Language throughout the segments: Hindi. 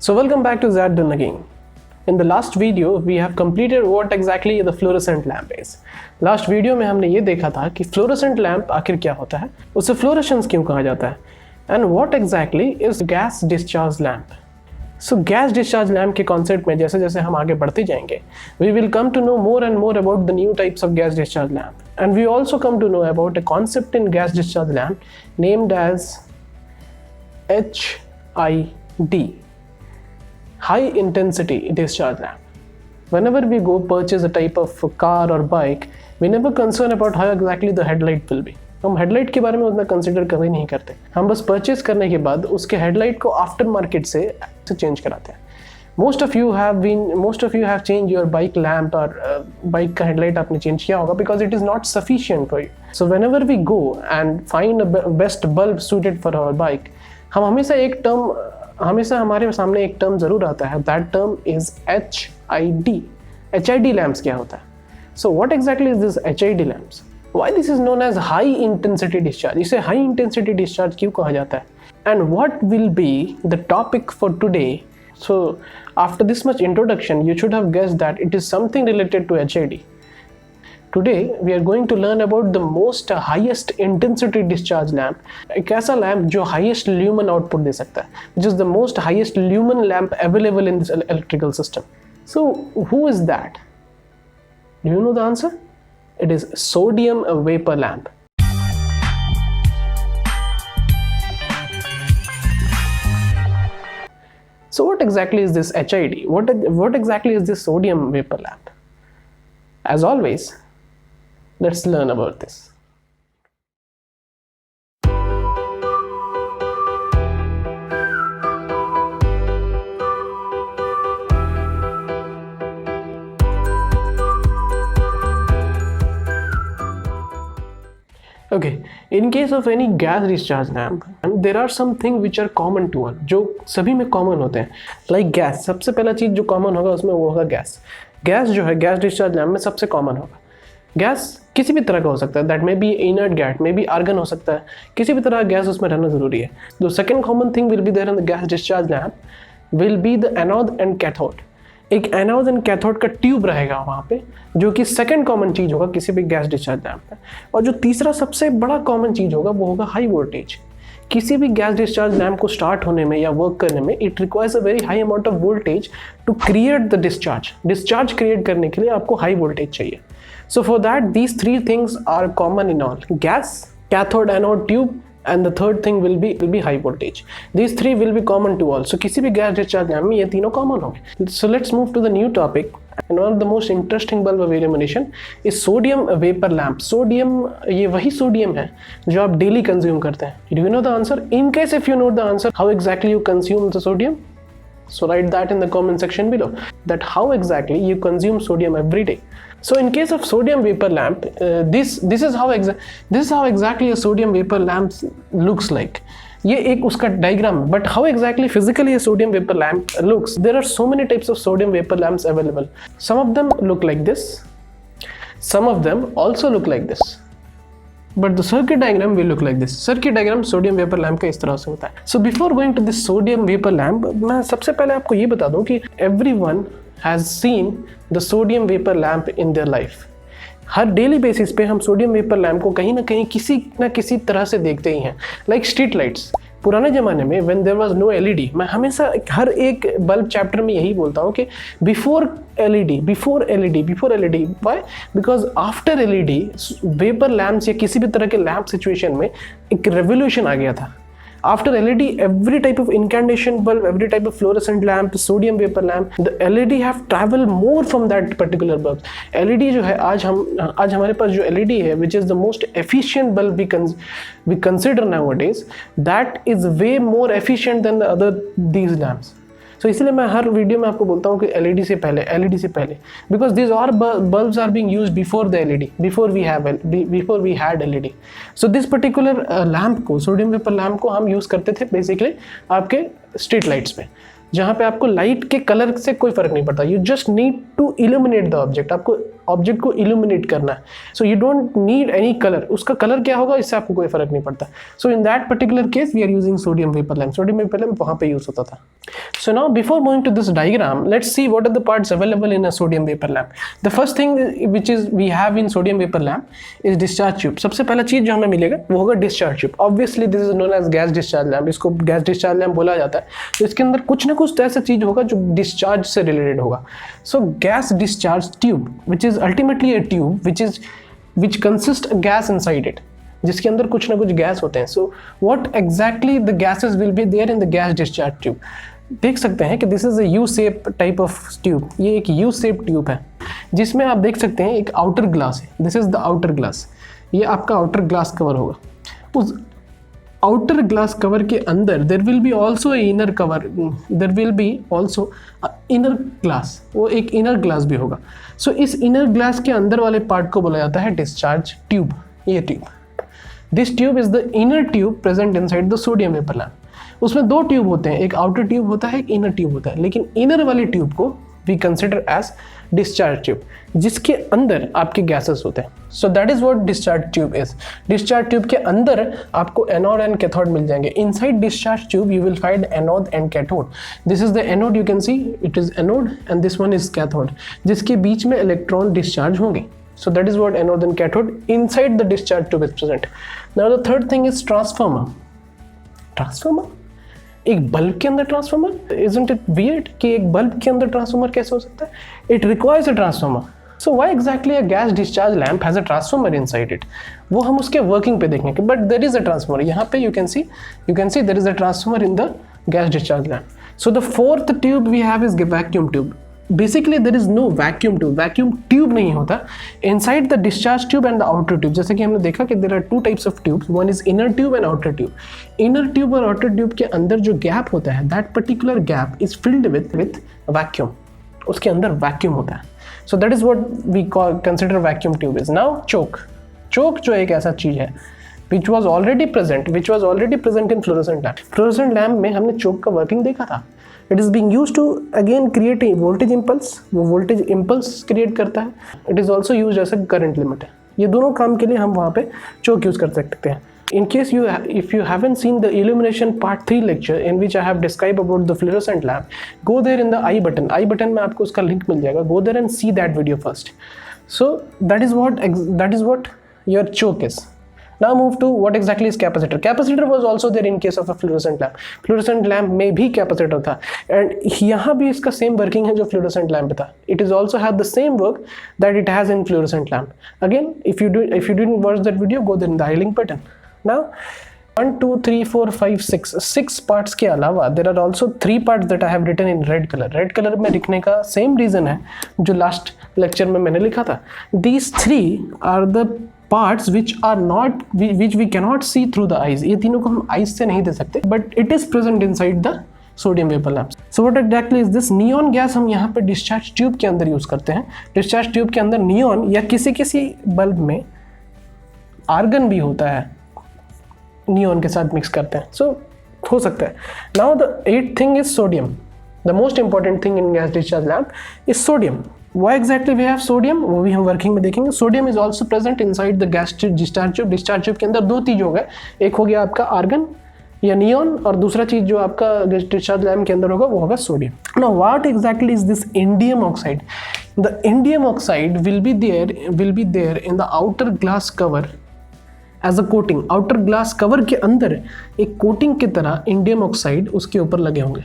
So welcome back to Zaddun again. In the last video we have completed what exactly the fluorescent lamp is. Last video में हमने ये देखा था कि fluorescent lamp आखिर क्या होता है, उसे fluorescence क्यों कहा जाता है, and what exactly is gas discharge lamp. So gas discharge lamp के concept में जैसे जैसे हम आगे बढ़ते जाएंगे, we will come to know more and more about the new types of gas discharge lamp, and we also come to know about a concept in gas discharge lamp named as HID. High intensity discharge lamp. Whenever we go purchase a type of car or bike, we never concern about how exactly the headlight will be. हम हेडलाइट के बारे में उतना कंसिडर कभी नहीं करते, हम बस परचेज करने के बाद उसके हेडलाइट को आफ्टर मार्केट से चेंज कराते हैं. Most of you have changed your bike lamp और बाइक का हेडलाइट आपने चेंज किया होगा because it is not sufficient for you. So whenever we go and find a best bulb suited for our bike, हम हमेशा हमारे सामने एक टर्म जरूर आता है. That term is HID. HID lamps क्या होता है? So what exactly is this HID lamps? Why this is known as high intensity discharge? इसे हाई इंटेंसिटी डिस्चार्ज क्यों कहा जाता है? And what will be the topic for today? So after this much introduction you should have guessed that it is something related to HID. Today we are going to learn about the most highest intensity discharge lamp. एक ऐसा लैम्प जो highest lumen output दे सकता है, which is the most highest lumen lamp available in this electrical system. So who is that? Do you know the answer? It is sodium vapor lamp. So what exactly is this HID? What exactly is this sodium vapor lamp? As always, let's learn about this. Okay, in case of any gas discharge lamp, there are some things which are common to all, जो सभी में common होते हैं. Like gas, सबसे पहला चीज़ जो common होगा उसमें वो होगा गैस. गैस जो है गैस डिस्चार्ज लैम्प में सबसे कॉमन होगा. गैस किसी भी तरह का हो सकता है, that may be inert gas, may be argon हो सकता है, किसी भी तरह गैस उसमें रहना जरूरी है. The second common thing will be there in the gas discharge lamp will be the anode and cathode. एक एनोड एंड कैथोड का ट्यूब रहेगा वहाँ पे, जो कि सेकंड कॉमन चीज़ होगा किसी भी गैस डिस्चार्ज लैम्प में. और जो तीसरा सबसे बड़ा कॉमन चीज़ होगा वो होगा हाई वोल्टेज. किसी भी गैस डिस्चार्ज लैम्प को स्टार्ट होने में या वर्क करने में it requires a very high amount of voltage to create the discharge create करने के लिए आपको हाई वोल्टेज चाहिए. So for that these three things are common in all: gas, cathode, anode, tube, and the third thing will be high voltage. These three will be common to all. So किसी भी गैस डिस्चार्ज लैम्प में ये तीनों common होंगे. So let's move to the new topic, and one of the most interesting bulb of illumination is sodium vapor lamp. Sodium, ये वही sodium है जो आप daily consume करते हैं. Do you know the answer? In case if you know the answer, how exactly you consume the sodium? So write that in the comment section below, that how exactly you consume sodium every day. So in case of sodium vapor lamp, this is how exactly a sodium vapor lamp looks like. ये एक उसका diagram, but how exactly physically a sodium vapor lamp looks? There are so many types of sodium vapor lamps available. Some of them look like this. Some of them also look like this. But the circuit diagram will look like this. Circuit diagram sodium vapor lamp का इस तरह से होता है. So before going to this sodium vapor lamp, मैं सबसे पहले आपको ये बता दूं कि everyone has seen the sodium vapor lamp in their life. Her daily basis पे हम सोडियम वेपर लैम्प को कहीं ना कहीं किसी ना किसी तरह से देखते ही हैं. Like street lights. पुराने ज़माने में when there was no LED, मैं हमेशा हर एक बल्ब चैप्टर में यही बोलता हूँ कि before LED, why? Because after LED vapour lamps या किसी भी तरह के लैम्प सिचुएशन में एक रेवोल्यूशन आ गया था. After LED, every type of incantation bulb, every type of fluorescent lamp, sodium vapor lamp, the LED have traveled more from that particular bulb. LED जो है आज हमारे पास जो LED है, which is the most efficient bulb we consider nowadays, that is way more efficient than the these lamps. So इसलिए मैं हर वीडियो में आपको बोलता हूँ कि LED से पहले, because these are bulbs are being used before the LED, before we had LED. So this particular lamp को, sodium vapor lamp को हम यूज़ करते थे basically आपके स्ट्रीट लाइट्स पे, जहाँ पे आपको लाइट के कलर से कोई फर्क नहीं पड़ता. You just need to illuminate the object. आपको ऑब्जेक्ट को इल्यूमिनेट करना है, so you don't need any colour, उसका कलर क्या होगा इससे आपको कोई फर्क नहीं पड़ता। So in that particular case we are using sodium vapour lamp, sodium vapour lamp वहाँ पे यूज होता था। So now before moving to this diagram, let's see what are the parts available in a sodium vapor lamp. The first thing which is we have in sodium vapor lamp is discharge tube. सबसे पहला चीज जो हमें मिलेगा वो होगा discharge tube. Obviously this is known as gas discharge lamp. इसको gas discharge lamp बोला जाता है। तो इसके अंदर कुछ ना कुछ तो ऐसा चीज होगा जो discharge से related होगा। So gas discharge tube, which is ultimately a tube which consists a gas inside it, जिसके अंदर कुछ ना कुछ गैस होते हैं। So what exactly the gases will be there in the gas discharge tube. देख सकते हैं कि this is a U shape type of tube, ये एक यू शेप ट्यूब है जिसमें आप देख सकते हैं एक आउटर ग्लास है। This is the outer glass, ये आपका आउटर ग्लास कवर होगा। उस आउटर ग्लास कवर के अंदर there will be also inner cover, there will be also inner glass, वो एक इनर ग्लास भी होगा। सो इस इनर ग्लास के अंदर वाले पार्ट को बोला जाता है डिस्चार्ज ट्यूब। ये tube, this tube is the inner tube present inside the sodium vapour lamp. उसमें दो ट्यूब होते हैं, एक आउटर ट्यूब होता है, एक इनर ट्यूब होता है, लेकिन इनर वाली ट्यूब को we consider as discharge tube, जिसके अंदर आपके गैसेस होते हैं। So that is what discharge tube is. Discharge tube के अंदर आपको एनोड एंड कैथोड मिल जाएंगे। Inside discharge tube you will find anode and cathode. This is the anode, you can see it is anode and this one is cathode, जिसके बीच में इलेक्ट्रॉन डिस्चार्ज होंगे। So that is what anode and cathode inside the discharge tube is present. Now the third thing is transformer. Transformer? एक बल्ब के अंदर ट्रांसफार्मर? Isn't it weird कि एक बल्ब के अंदर ट्रांसफार्मर कैसे हो सकता है? It requires a transformer. So why exactly a gas discharge lamp has a transformer inside it? वो हम उसके वर्किंग पे देखेंगे, but there is a transformer. यहाँ पे you can see there is a transformer in the gas discharge lamp. So the fourth tube we have is vacuum tube. Basically there is no vacuum tube, vacuum tube नहीं होता inside the discharge tube and the outer tube. जैसे कि हमने देखा कि there are two types of tubes, one is inner tube and outer tube. Inner tube और आउटर ट्यूब के अंदर जो गैप होता है, that particular gap is filled with vacuum, उसके अंदर वैक्यूम होता है। So that is what we consider vacuum tube is. Now चोक जो एक ऐसा चीज है which was already present in fluorescent lamp. Fluorescent lamp में हमने चोक का वर्किंग देखा था। It is being used to again create a voltage impulse, वो voltage impulse create करता है। It is also used as a current limiter. ये दोनों काम के लिए हम वहाँ पे चोक यूज कर सकते हैं। In case if you haven't seen the illumination part 3 lecture in which I have described about the fluorescent lamp, go there in the I button में आपको उसका लिंक मिल जाएगा। Go there and see that video first. So that is what your choke is. Now move to what exactly is capacitor. Capacitor was also there in case of a fluorescent lamp. Fluorescent lamp में भी capacitor था and यहाँ भी इसका same working है जो fluorescent lamp था. It is also have the same work that it has in fluorescent lamp. Again, if you didn't watch that video, go there in the I link button. Now 1 2 3 4 5 6 parts के अलावा there are also 3 parts that I have written in red color. Red color में लिखने का same reason है जो last lecture में मैंने लिखा था. These 3 are the parts which we cannot see through the eyes. ये तीनों को हम eyes से नहीं दे सकते, but it is present inside the sodium vapor lamps. So what exactly is this? Neon gas हम यहाँ पे discharge tube के अंदर यूज करते हैं। discharge tube के अंदर neon या किसी बल्ब में argon भी होता है, neon के साथ मिक्स करते हैं, so हो सकता है। Now the 8th thing is sodium. The most important thing in gas discharge lamp is sodium. Why exactly we have sodium? वो भी हम वर्किंग में देखेंगे। Sodium is also present inside the gas discharge tube. Discharge tube के अंदर 2 चीज हो गए, एक हो गया आपका आर्गन या नियॉन और दूसरा चीज जो आपका डिस्चार्ज लैम्प के अंदर होगा वो होगा sodium. Now what exactly is this indium oxide? The indium oxide will be there in the outer glass cover as a coating. Outer glass cover के अंदर एक कोटिंग की तरह इंडियम ऑक्साइड उसके ऊपर लगे होंगे।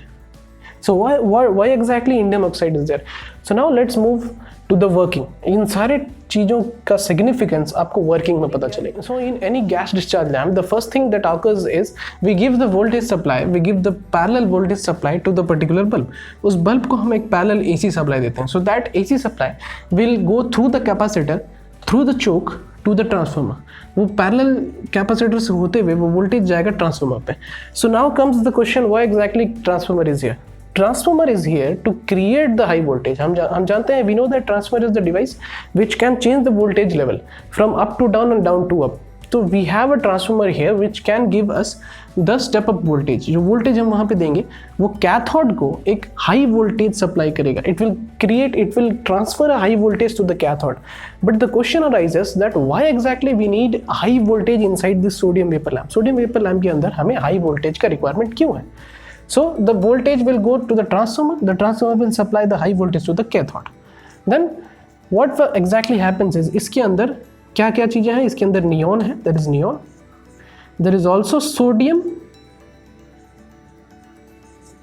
So why exactly indium oxide is there? So now let's move to the working. इन सारे चीज़ों का significance आपको working में पता चलेगा। So in any gas discharge lamp, the first thing that occurs is we give the voltage supply, we give the parallel voltage supply to the particular bulb. उस bulb को हम एक parallel AC supply देते हैं। So that AC supply will go through the capacitor, through the choke to the transformer. वो parallel capacitor से होते हुए वो voltage जाएगा transformer पे। So now comes the question, why exactly transformer is here? Transformer is here to create the high voltage. हम जानते हैं, we know that transformer is the device which can change the voltage level from up to down and down to up. तो we have a transformer here which can give us the step up voltage. जो वोल्टेज हम वहाँ पे देंगे वो कैथोड को एक हाई वोल्टेज सप्लाई करेगा। It will transfer a high voltage to the cathode. But the question arises that why exactly we need high voltage inside this sodium vapour lamp. Sodium vapour lamp के अंदर हमें हाई वोल्टेज का रिक्वायरमेंट क्यों है? So the voltage will go to the transformer. The transformer will supply the high voltage to the cathode. Then what exactly happens is इसके अंदर क्या क्या चीज़ें हैं? इसके अंदर नियॉन है, there is neon. There is also sodium,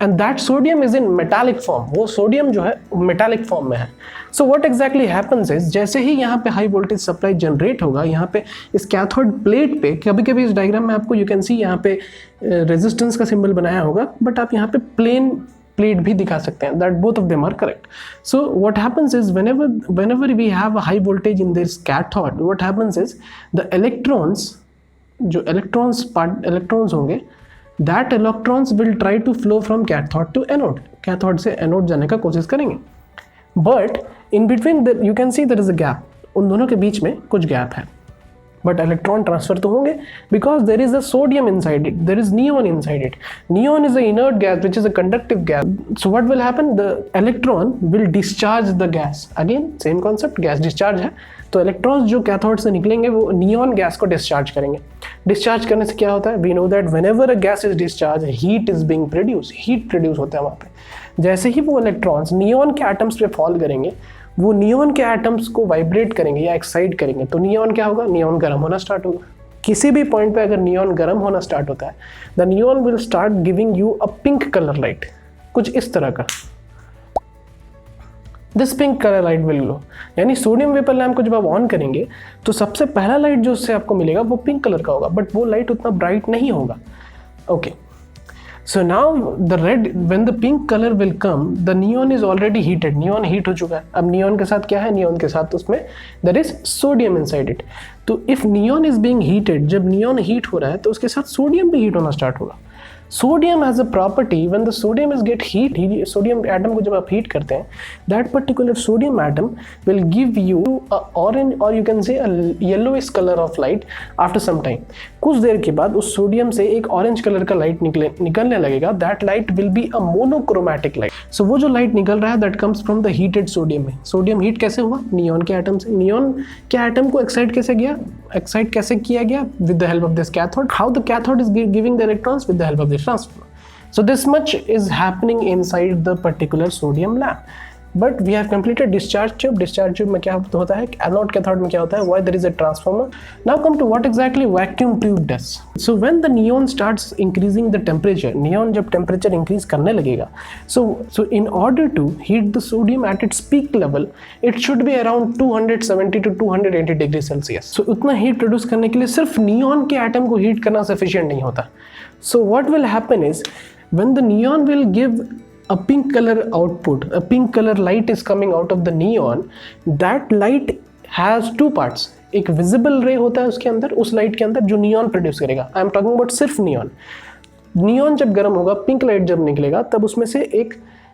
and that sodium is in metallic form. वो सोडियम जो है metallic form में है. So what exactly happens is जैसे ही यहाँ पे हाई वोल्टेज सप्लाई जनरेट होगा, यहाँ पे इस कैथोड प्लेट पे, कभी कभी इस डायग्राम में आपको यू कैन सी यहाँ पे रेजिस्टेंस का सिंबल बनाया होगा, बट आप यहाँ पे प्लेन प्लेट भी दिखा सकते हैं. That both of them are correct. So what happens is whenever we have a high voltage in this cathode, what happens is the electrons, जो electrons होंगे, that electrons will try to flow from cathode to anode. Cathode से एनोड जाने का कोशिश करेंगे. But in between you can see there is a gap. उन दोनों के बीच में कुछ गैप है, बट इलेक्ट्रॉन ट्रांसफर तो होंगे because there is a sodium inside it, there is neon inside it. Neon is a inert gas which is a conductive gas. So what will happen, the electron will discharge the gas. Again same concept, gas discharge है, तो इलेक्ट्रॉन्स जो कैथोड से निकलेंगे वो नियॉन गैस को डिस्चार्ज करेंगे. डिस्चार्ज करने से क्या होता है? We know that whenever a gas is discharge, heat is being produce. Heat produce होता है वहाँ पे. जैसे ही वो इलेक्ट्रॉन्स नियॉन के एटम्स पे फॉल करेंगे, वो नियॉन के एटम्स को वाइब्रेट करेंगे या एक्साइट करेंगे, तो नियॉन क्या होगा? नियॉन गर्म होना स्टार्ट होगा. किसी भी पॉइंट पे अगर नियॉन गर्म होना स्टार्ट होता है, the neon will start giving you a pink colour light, कुछ इस तरह का. This pink colour light will glow. यानी सोडियम वेपर लैम्प को जब आप ऑन करेंगे तो सबसे पहला लाइट जो उससे आपको मिलेगा वो पिंक कलर का होगा, बट वो लाइट उतना ब्राइट नहीं होगा. Okay, so now the red, when the pink color will come, the neon is already heated. neon heat हो चुका है. अब neon के साथ क्या है? neon के साथ उसमें there is sodium inside it. तो if neon is being heated, जब neon heat हो रहा है तो उसके साथ sodium भी heat होना start होगा. Sodium has a property, when the sodium is get heat, sodium atom को जब आप heat करते हैं, that particular sodium atom will give you a orange or you can say a yellowish color of light after some time. कुछ देर के बाद उस सोडियम से एक ऑरेंज कलर का लाइट निकलने लगेगा. That light will be a monochromatic light. So वो जो लाइट निकल रहा है that comes from the heated sodium में. सोडियम हीट कैसे हुआ? नियॉन के एटम से. नियॉन के एटम को एक्साइट कैसे किया गया? With the help of this cathode. How the cathode is giving the electrons? With the help of this transformer. So this much is happening inside the particular sodium lamp. But we have completed discharge tube. Discharge tube में क्या होता है? Anode cathode में क्या होता है? Why there is a transformer? Now come to what exactly vacuum tube does. So when the neon starts increasing the temperature, neon जब temperature increase करने लगेगा, so in order to heat the sodium at its peak level, it should be around 270 to 280 degrees Celsius. So उतना heat produce करने के लिए सिर्फ neon के atom को heat करना sufficient नहीं होता. So what will happen is when the neon will give a pink color output, a pink color light is coming out of the neon. That light has two parts. एक visible ray होता है उसके अंदर, उस लाइट के अंदर जो नियॉन प्रोड्यूस करेगा. आई एम टॉकिंग अबाउट सिर्फ नियॉन. नियॉन जब गर्म होगा, पिंक लाइट जब निकलेगा, तब उसमें से एक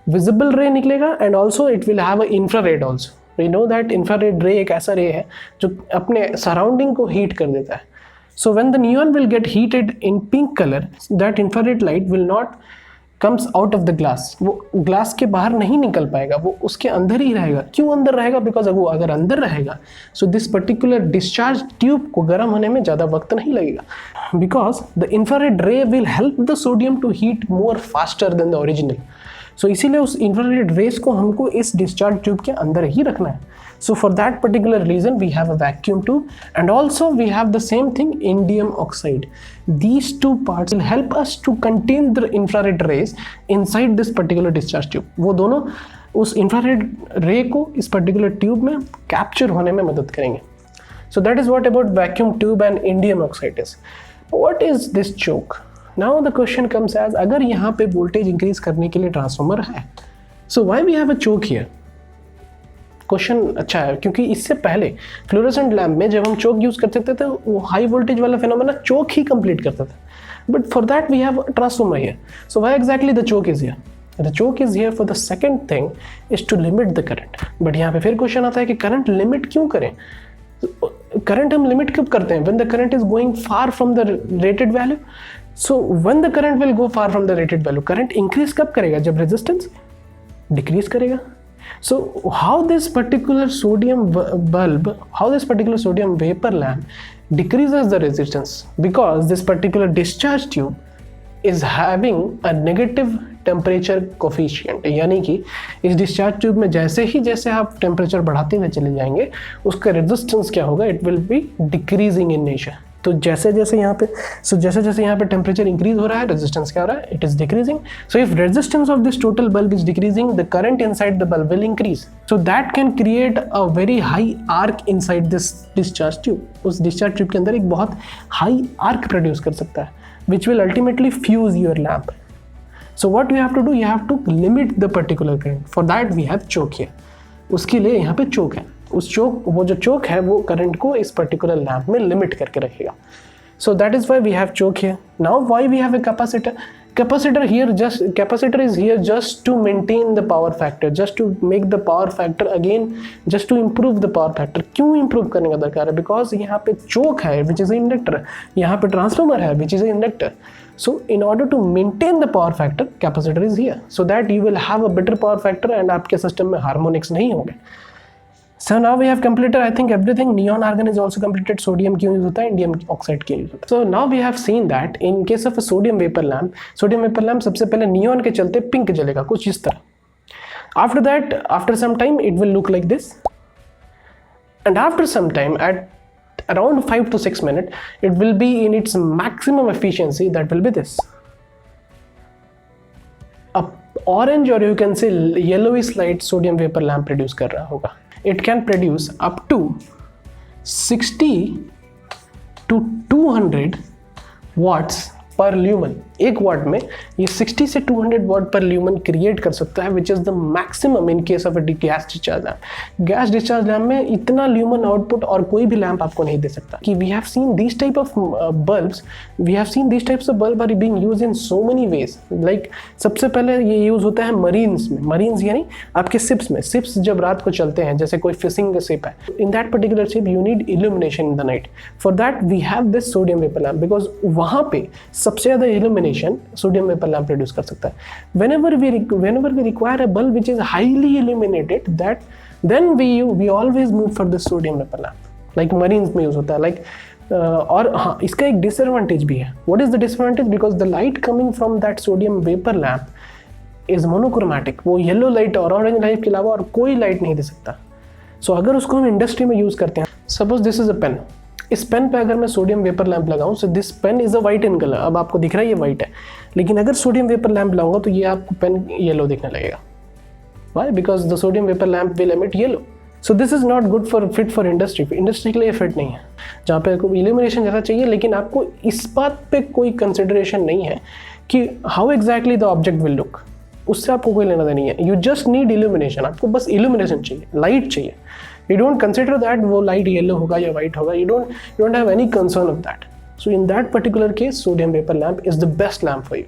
विजिबल रे निकलेगा and also it will have a infrared also. We know that infrared ray एक ऐसा रे है जो अपने सराउंडिंग को हीट कर देता है. So when the neon will get heated in pink color, that infrared light will not comes out of the glass. वो ग्लास के बाहर नहीं निकल पाएगा, वो उसके अंदर ही रहेगा. क्यों अंदर रहेगा? बिकॉज वो अगर अंदर रहेगा so this particular discharge tube को गर्म होने में ज़्यादा वक्त नहीं लगेगा. Because the infrared ray will help the sodium to heat more faster than the original. So इसीलिए उस इंफ्रारेड रेस को हमको इस डिस्चार्ज ट्यूब के अंदर ही रखना है. So for that particular reason we have a vacuum tube, and also we have the same thing, indium oxide. These two parts will help us to contain the infrared rays inside this particular discharge tube. वो दोनों उस infrared ray को इस particular tube में capture होने में मदद करेंगे. So that is what about vacuum tube and indium oxide is. What is this choke? Now the question comes as, अगर यहाँ पे voltage increase करने के लिए ट्रांसफार्मर है, so why we have a choke here? Question अच्छा है, क्योंकि इससे पहले फ्लोरेसेंट लैम्प में जब हम चोक यूज कर सकते थे वो हाई वोल्टेज वाला फिनोमेना चोक ही कंप्लीट करता था. But for that we have transformer here. So why exactly the choke is here? The choke is here for the second thing is to limit the current. बट यहाँ पे फिर क्वेश्चन आता है कि करंट लिमिट क्यों करें? करंट हम लिमिट कब करते हैं? When the current is going far from the rated value. So when the current will go far from the rated value, current increase कब करेगा? जब रेजिस्टेंस डिक्रीज करेगा. So how this particular sodium bulb, how this particular sodium vapor lamp decreases the resistance? Because this particular discharge tube is having a negative temperature coefficient. यानी कि इस discharge tube में जैसे आप temperature बढ़ाते हुए चले जाएंगे, उसका resistance क्या होगा? It will be decreasing in nature. तो जैसे जैसे यहाँ पे टेम्परेचर इंक्रीज हो रहा है, रेजिस्टेंस क्या हो रहा है? It is decreasing. So if resistance of this total bulb is decreasing, the current inside the bulb will increase. So that can create a very high arc inside this discharge tube. उस डिस्चार्ज ट्यूब के अंदर एक बहुत हाई आर्क प्रोड्यूस कर सकता है, which will ultimately fuse your lamp. So what you have to do, you have to limit the particular current. For that we have choke here. उसके लिए यहाँ पे चोक है. वो जो चोक है वो करंट को इस पर्टिकुलर लैम्प में लिमिट करके रखेगा. So that is why we have choke here. Now why we have a capacitor? Capacitor is here just to maintain the power factor, just to make the power factor again, just to improve the power factor. क्यों improve करने का दरकार है? Because यहाँ पे choke है which is an inductor, यहाँ पे transformer है which is an inductor. So in order to maintain the power factor, capacitor is here so that you will have a better power factor and आपके system में harmonics नहीं होंगे. So now we have completed, I think, everything. Neon argon is also completed. Sodium क्यों यूज होता है? इंडियम ऑक्साइड क्यों यूज होता है? So now we have seen that in case of a sodium vapor lamp सबसे पहले नियॉन के चलते पिंक जलेगा कुछ इस तरह. After that, after some time, it will look like this. And after some time, at around 5 to 6 minutes, it will be in its maximum efficiency. That will be this. A orange or you can say yellowish light sodium vapor lamp produce कर रहा होगा. It can produce up to 60 to 200 watts पर ल्यूमन. 1 वाट में ये 60 से 200 वाट पर ल्यूमन क्रिएट कर सकता है, which is the maximum in case of a gas discharge lamp. Gas discharge lamp में इतना ल्यूमन आउटपुट और कोई भी लैम्प आपको नहीं दे सकता. कि we have seen this type of bulbs, we have seen this types of bulb are being used in so many ways. Like सबसे पहले ये यूज़ होता है मरीन्स में. मरीन्स यानी आपके शिप्स में. शिप्स जब रात को चलते हैं, जैसे कोई फिशिंग शिप है, in that particular ship you need illumination in the night. For that we have this sodium vapour lamp, because वहाँ पे सबसे ज़्यादा illumination sodium vapour lamp produce कर सकता है. whenever we require a bulb which is highly illuminated, that then we always move for the sodium vapor lamp, like marines में यूज होता है. और हाँ, इसका एक डिसएडवांटेज भी है. What is the disadvantage? Because the light coming from that sodium vapour lamp is monochromatic. वो येलो लाइट और ऑरेंज लाइट के अलावा और कोई लाइट नहीं दे सकता. सो अगर उसको हम इंडस्ट्री में यूज करते हैं, suppose this is a pen. इस पेन पे अगर मैं सोडियम वेपर लैम्प लगाऊं, so this pen is a white in colour. अब आपको दिख रहा है ये वाइट है, लेकिन अगर सोडियम वेपर लैम्प लगाऊंगा तो ये आपको पेन येलो दिखने लगेगा. Why? Because the sodium vapour lamp will emit yellow. So this is not good for fit for industry. Industry के लिए फिट नहीं है, जहाँ पे आपको इल्यूमिनेशन ज़्यादा चाहिए, लेकिन आपको इस बात पे कोई कंसिडरेशन नहीं है कि how exactly the object will look. उससे आपको कोई लेना देना नहीं है. You just need illumination. आपको बस इल्यूमिनेशन चाहिए, लाइट चाहिए. You don't consider that वो light yellow होगा या white होगा. You don't have any concern of that. So in that particular case, sodium vapor lamp is the best lamp for you.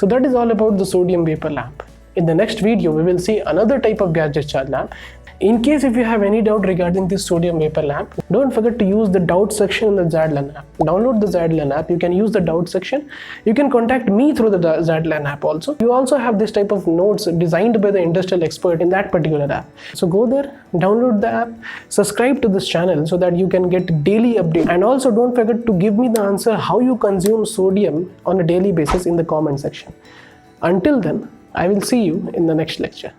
So that is all about the sodium vapor lamp. In the next video, we will see another type of gas discharge lamp. In case if you have any doubt regarding this sodium vapor lamp, don't forget to use the doubt section in the Zadlan app. Download the Zadlan app. You can use the doubt section. You can contact me through the Zadlan app also. You also have this type of notes designed by the industrial expert in that particular app. So go there, download the app, subscribe to this channel so that you can get daily update. And also don't forget to give me the answer how you consume sodium on a daily basis in the comment section. Until then, I will see you in the next lecture.